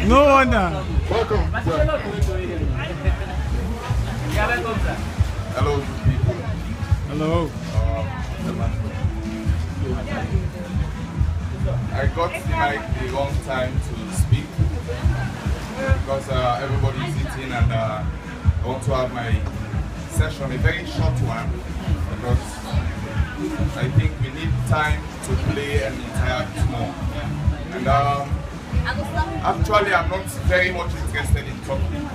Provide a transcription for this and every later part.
No wonder. Welcome. Hello, good people. Hello. I got the wrong time to speak because everybody is eating and I want to have my session, a very short one, because I think we need time to play and interact more. And actually, I'm not very much interested in talking.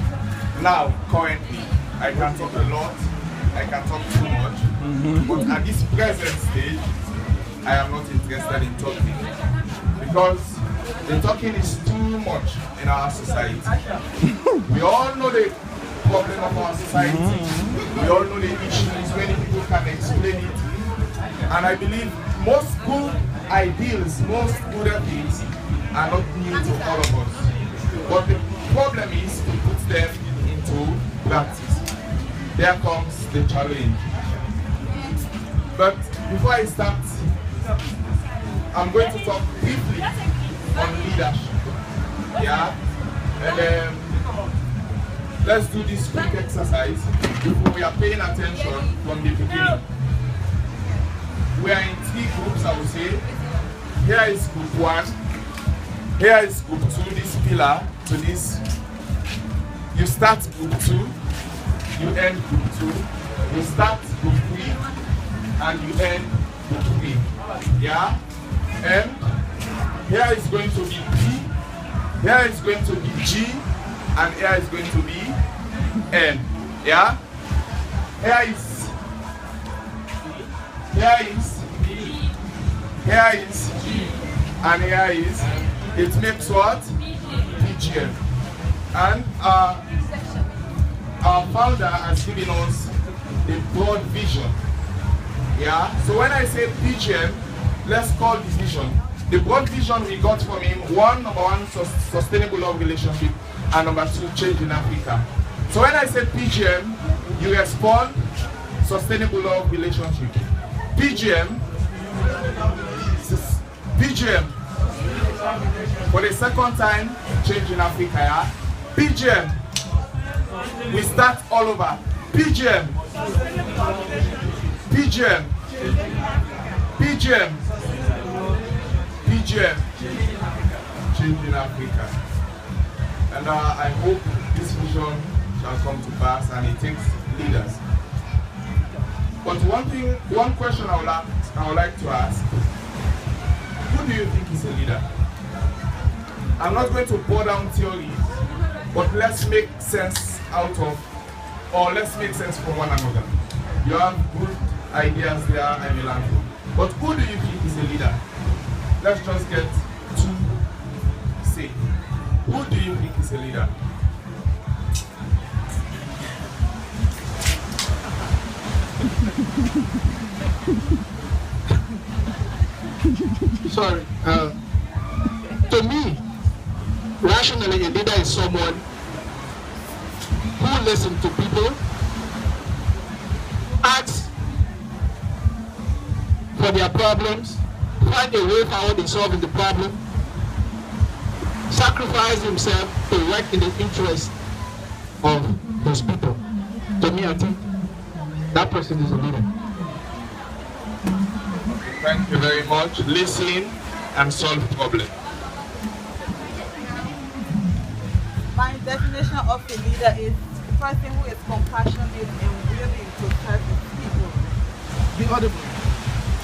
Now, currently, I can talk a lot, I can talk too much, but at this present stage, I am not interested in talking because the talking is too much in our society. We all know the problem of our society. We all know the issues, many people can explain it. And I believe most good ideals, most good ethics are not new to all of us. But the problem is to put them into practice. There comes the challenge. But before I start, I'm going to talk briefly on leadership. Yeah? And let's do this quick exercise before we are paying attention from the beginning. We are in 3 groups, I would say. Here is group 1. Here is group 2, this pillar to this. You start group 2, you end group 2. You start group 3, and you end group 3. Yeah? And here is going to be P, here is going to be G, and here is going to be N. Yeah? Here is G, and here is, it makes what? PGM. And our founder has given us a broad vision. Yeah? So when I say PGM, let's call this vision. The broad vision we got from him, number one, sustainable love relationship, and number 2, change in Africa. So when I say PGM, you respond, sustainable love relationship. PGM, for the second time, change in Africa. Yeah? PGM, we start all over. PGM, change in Africa. And I hope this vision shall come to pass and it takes leaders. But one question I would like to ask, who do you think is a leader? I'm not going to pour down theory, but let's make sense let's make sense from one another. You have good ideas there, I may learn from. But who do you think is a leader? Let's just get to say. Who do you think is a leader? Sorry. To me, rationally, a leader is someone who listens to people, asks for their problems, find a way forward in solving the problem, sacrifice himself to work in the interest of his people. To me, I think that person is a leader. Thank you very much. Listen and solve problems. My definition of a leader is a person who is compassionate and willing to serve his people. Be audible.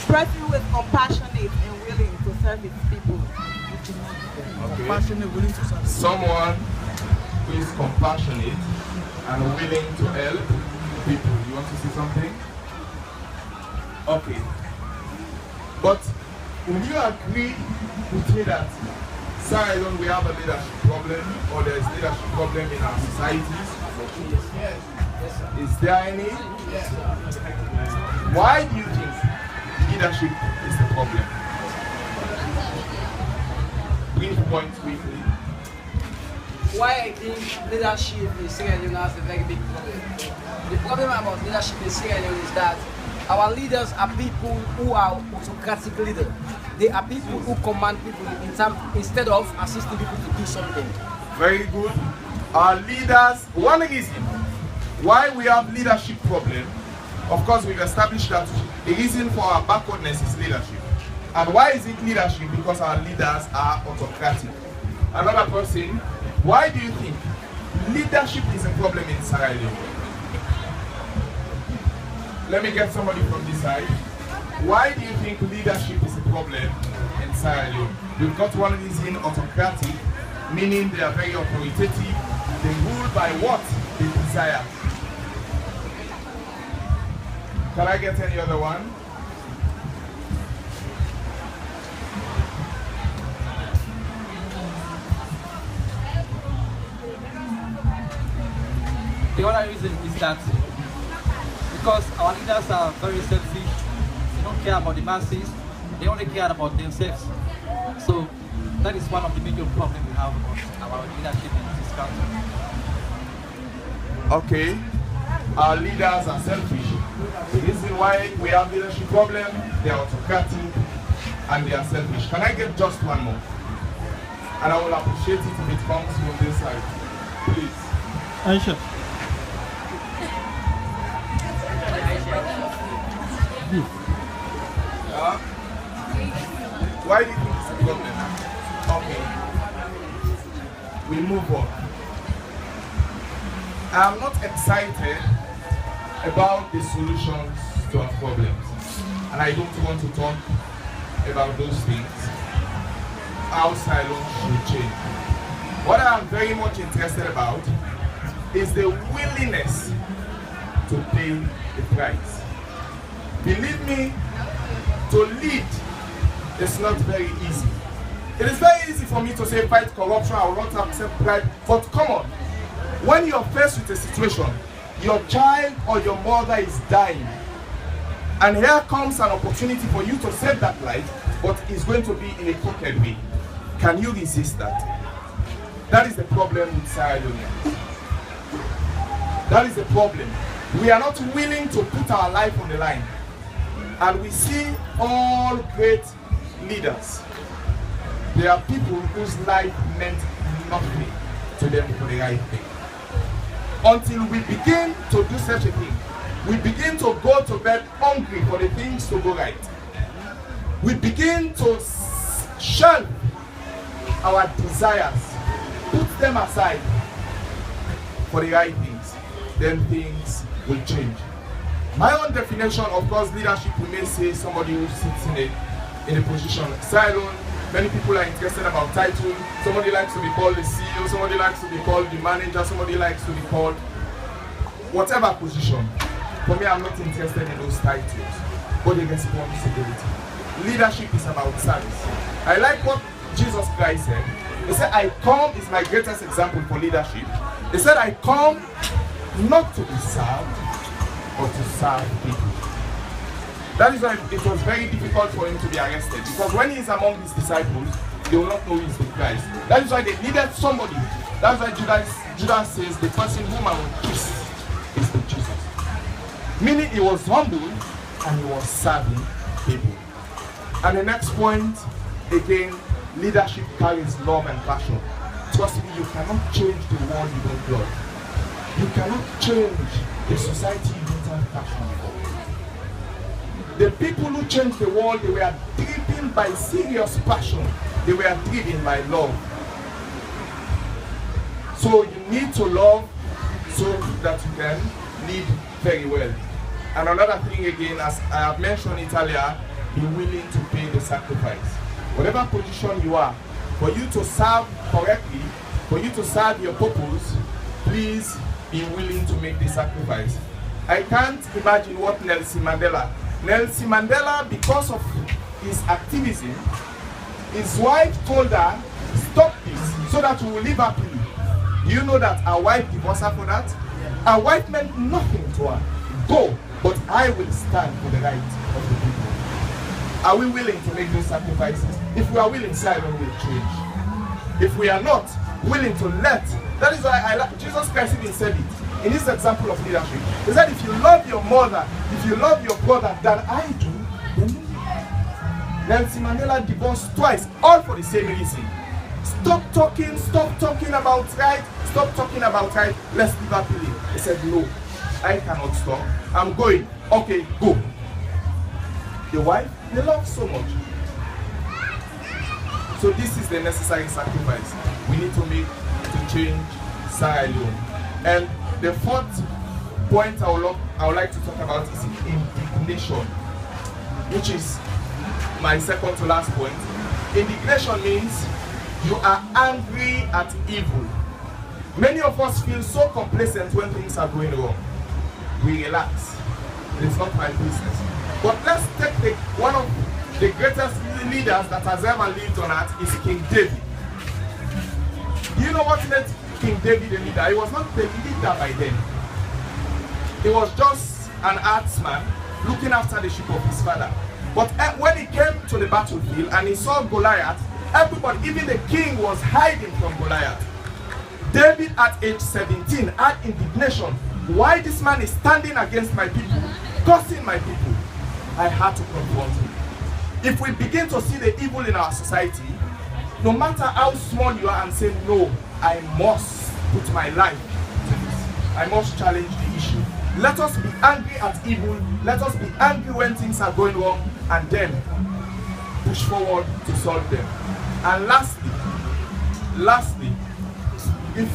Person who is compassionate and willing to serve his people. Okay. Compassionate, willing to serve. Someone who is compassionate and willing to help people. You want to say something? Okay. But will you agree with me that Sarah alone we have a leadership problem, or there is leadership problem in our societies? Is there any? Why do you think leadership is the problem? Brief points quickly. Why I think leadership in Sierra Leone has a very big problem. The problem about leadership in Sierra Leone is that our leaders are people who are autocratic leaders. They are people who command people instead of assisting people to do something. Very good. Our leaders, one reason why we have leadership problem, of course we've established that the reason for our backwardness is leadership. And why is it leadership? Because our leaders are autocratic. Another person, why do you think leadership is a problem in Sierra Leone? Let me get somebody from this side. Why do you think leadership is a problem in Sierra Leone? We've got one reason, autocratic, meaning they are very authoritative. They rule by what they desire. Can I get any other one? The other reason is that because our leaders are very selfish, they don't care about the masses, they only care about themselves. So that is one of the major problems we have about our leadership in this country. Okay, our leaders are selfish. The reason why we have leadership problem, they are autocratic and they are selfish. Can I get just one more? And I will appreciate it if it comes from this side. Please. Aisha. Why do you think it's a problem? Okay. We move on. I'm not excited about the solutions to our problems. And I don't want to talk about those things. How Ceylon should change. What I am very much interested about is the willingness to pay the price. Believe me, to lead is not very easy. It is very easy for me to say fight corruption, I will not accept bribe, but come on. When you are faced with a situation, your child or your mother is dying, and here comes an opportunity for you to save that life, but it's going to be in a crooked way. Can you resist that? That is the problem with Sierra Leone. That is the problem. We are not willing to put our life on the line. And we see all great leaders. There are people whose life meant nothing to them for the right thing. Until we begin to do such a thing, we begin to go to bed hungry for the things to go right. We begin to shelve our desires, put them aside for the right things, then things will change. My own definition, of course, leadership, we may say somebody who sits in a position. Ceylon, many people are interested about title. Somebody likes to be called the CEO, somebody likes to be called the manager, somebody likes to be called whatever position. For me, I'm not interested in those titles, but the responsibility. Leadership is about service. I like what Jesus Christ said. He said, I come, is my greatest example for leadership. He said, I come not to be served, but to serve people. That is why it was very difficult for him to be arrested, because when he is among his disciples, they will not know he is the Christ. That is why they needed somebody. That's why Judas says, the person whom I will kiss is the Jesus. Meaning he was humble and he was serving people. And the next point, again, leadership carries love and passion. Trust me, you cannot change the world you don't love. You cannot change the society you don't have passion for. The people who changed the world, they were driven by serious passion. They were driven by love. So you need to love so that you can lead very well. And another thing again, as I have mentioned it earlier, be willing to pay the sacrifice. Whatever position you are, for you to serve correctly, for you to serve your purpose, please be willing to make the sacrifice. I can't imagine what Nelson Mandela, because of his activism, his wife told her, stop this so that we will live happily. Do you know that our wife divorced her for that? Our wife meant nothing to her. Go, but I will stand for the right of the people. Are we willing to make those sacrifices? If we are willing, Ceylon will change. If we are not willing to let, that is why Jesus Christ even said it in his example of leadership. He said, if you love your mother, if you love your brother than I do, then Nelson Mandela divorced twice, all for the same reason. Stop talking about right, stop talking about right, let's leave happily. He said, no, I cannot stop. I'm going. Okay, go. The wife, they love so much. So this is the necessary sacrifice we need to make to change Sierra Leone. And the fourth point I would like to talk about is indignation, which is my second to last point. Indignation means you are angry at evil. Many of us feel so complacent when things are going wrong. We relax. It's not my business. But let's take one of the greatest leaders that has ever lived on earth is King David. Do you know what made King David a leader? He was not the leader by then. He was just an herdsman looking after the sheep of his father. But when he came to the battlefield and he saw Goliath, everybody, even the king, was hiding from Goliath. David at age 17 had indignation. Why this man is standing against my people, cursing my people? I had to confront him. If we begin to see the evil in our society, no matter how small you are, and say, no, I must put my life to this. I must challenge the issue. Let us be angry at evil. Let us be angry when things are going wrong, and then push forward to solve them. And lastly, if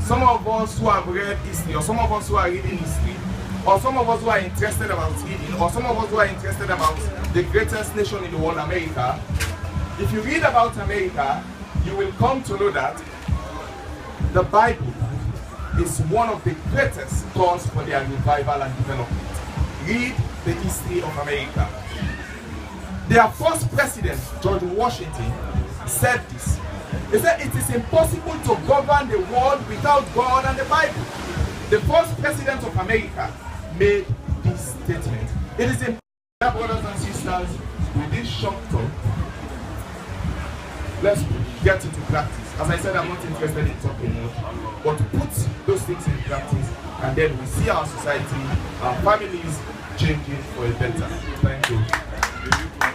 some of us who have read history, or some of us who are reading history, or some of us who are interested about reading, or some of us who are interested about the greatest nation in the world, America, if you read about America, you will come to know that the Bible is one of the greatest cause for their revival and development. Read the history of America. Their first president, George Washington, said this. He said it is impossible to govern the world without God and the Bible. The first president of America made this statement. It is important, brothers and sisters, with this short talk, let's get into practice. As I said, I'm not interested in talking much, but put those things in practice, and then we see our society, our families changing for a better. Thank you.